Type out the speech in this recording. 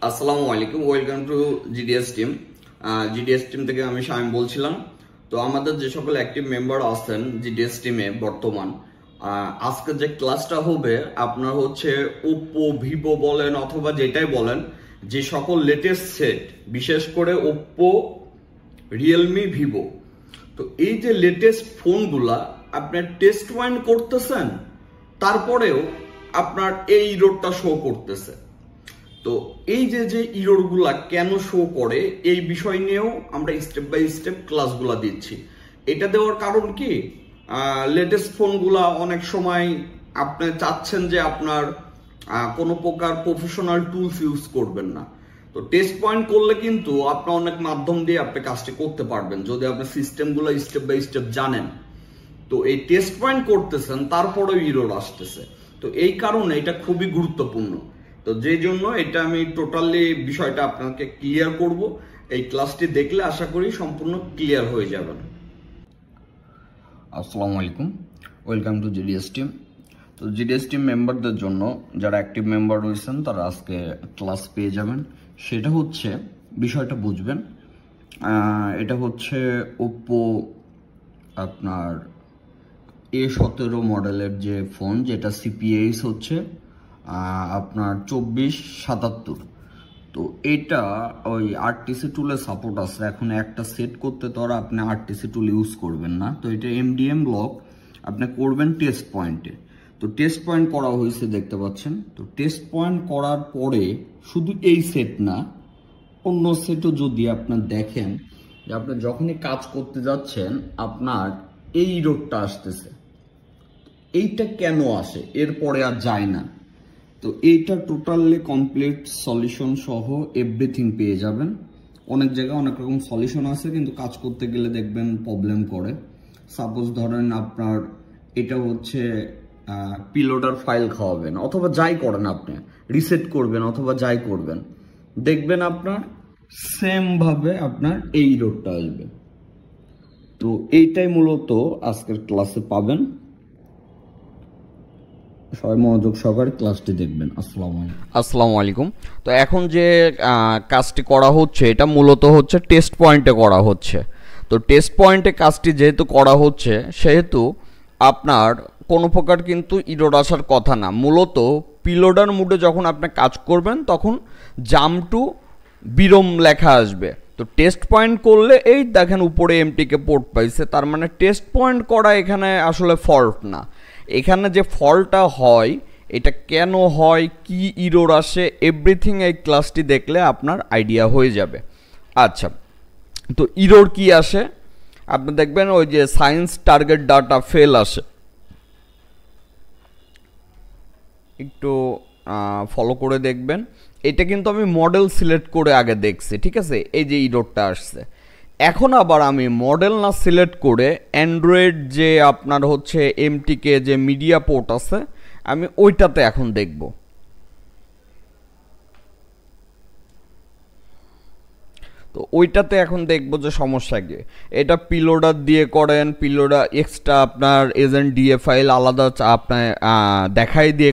আসসালামু আলাইকুম, welcome to GDS team. GDS team থেকে আমি শামিম বলছিলাম। তো আমাদের যে সকল অ্যাক্টিভ মেম্বার আছেন জিডিএস টিমে বর্তমান, আজকে যে ক্লাসটা হবে আপনার হচ্ছে ওপ্পো ভিভো বলেন অথবা যেটাই বলেন, যে সকল লেটেস্ট সেট, বিশেষ করে ওপ্পো, রিয়েলমি, ভিভো, তো এই যে লেটেস্ট ফোনগুলা আপনার টেস্ট পয়েন্ট করতেছেন, তারপরেও আপনার এই ইরোরটা শো করতেছে। তো এই যে ইরোরগুলা কেন শো করে এই বিষয় নিয়েও আমরা স্টেপ বাই স্টেপ ক্লাসগুলা দিচ্ছি। এটা দেওয়ার কারণ কি, লেটেস্ট ফোনগুলা অনেক সময় আপনি চাচ্ছেন যে আপনার কোনো প্রকার প্রফেশনাল টুলস ইউজ করবেন না। তো টেস্ট পয়েন্ট করলে কিন্তু আপনি অনেক মাধ্যম দিয়ে আপনি কাজটি করতে পারবেন যদি আপনি সিস্টেমগুলো স্টেপ বাই স্টেপ জানেন। তো এই টেস্ট পয়েন্ট করতেছেন, তারপরেও ইরোর আসতেছে। তো এই কারণে এটা খুবই গুরুত্বপূর্ণ। তো যে জন্য এটা আমি টোটালি বিষয়টা আপনাকে ক্লিয়ার করব। এই ক্লাসটি দেখলে আশা করি সম্পূর্ণ ক্লিয়ার হয়ে যাবেন। আসসালামু আলাইকুম, ওয়েলকাম টু জিডিএস টিম। তো জিডিএস টিম মেম্বারদের জন্য, যারা অ্যাক্টিভ মেম্বার রয়েছেন তারা আজকে ক্লাস পেয়ে যাবেন। সেটা হচ্ছে, বিষয়টা বুঝবেন, এটা হচ্ছে ওপ্পো আপনার A17 মডেলের যে ফোন, যেটা সিপিএস হচ্ছে আপনার 2477। তো এটা ওই আরটিসি টুলে সাপোর্ট আছে। এখন একটা সেট করতে তো আর আপনি আরটিসি টুল ইউজ করবেন না। তো এটা এমডিএম লক আপনি করবেন টেস্ট পয়েন্টে। তো টেস্ট পয়েন্ট করা হয়েছে দেখতে পাচ্ছেন। তো টেস্ট পয়েন্ট করার পরে শুধু এই সেট না, অন্য সেটও যদি আপনার দেখেন যে আপনি যখনই কাজ করতে যাচ্ছেন আপনার এই রোডটা আসতেছে, এইটা কেন আসে, এরপরে আর যায় না। তো এইটা টোটালি কমপ্লিট সলিউশন সহ এভরিথিং পেয়ে যাবেন। অনেক জায়গায় অনেক রকম সলিউশন আছে, কিন্তু কাজ করতে গেলে দেখবেন প্রবলেম করে। সাপোজ ধরেন আপনার এটা হচ্ছে পিলোডার ফাইল খাওয়াবেন অথবা যাই করেন, আপনি রিসেট করবেন অথবা যাই করবেন, দেখবেন আপনার সেম ভাবে আপনার এই রোডটা আসবে। তো এইটাই মূলত আজকের ক্লাসে পাবেন। সবাই মনোযোগ সহকারে ক্লাসটি দেখবেন। আসসালামু আলাইকুম। তো এখন যে কাজটি করা হচ্ছে এটা মূলত হচ্ছে টেস্ট পয়েন্টে করা হচ্ছে। তো টেস্ট পয়েন্টে কাজটি যেহেতু করা হচ্ছে, সেহেতু আপনার কোনো প্রকার কিন্তু ইরোর আসার কথা না। মূলত পিলোডার মুডে যখন আপনি কাজ করবেন তখন জাম্প টু বিরম লেখা আসবে। তো টেস্ট পয়েন্ট করলে এই দেখেন উপরে এমটিকে পোর্ট পাইছে, তার মানে টেস্ট পয়েন্ট করা এখানে আসলে ফল্ট না। এখানে যে ফল্টটা হয়, এটা কেন হয়, কি ইরোর আসে, এভরিথিং এই ক্লাসটি দেখলে আপনার আইডিয়া হয়ে যাবে। আচ্ছা, তো ইরোর কি আসে আপনি দেখবেন, ওই যে সাইন্স টার্গেট ডাটা ফেল আসে। একটু ফলো করে দেখবেন। এটা কিন্তু আমি মডেল সিলেক্ট করে আগে দেখছি, ঠিক আছে। এই যে ইরোরটা আসছে। এখন আবার আমি মডেল না সিলেক্ট করে অ্যান্ড্রয়েড যে আপনার হচ্ছে এমটিকে যে মিডিয়া পোর্ট আছে, আমি ওইটাতে এখন দেখব। তো ওইটাতে এখন দেখব যে সমস্যা কি। এটা পিলোডার দিয়ে করেন, পিলোডার এক্সট্রা আপনার এজেন্ট দিয়ে ফাইল আলাদা আপনার দেখাই দিয়ে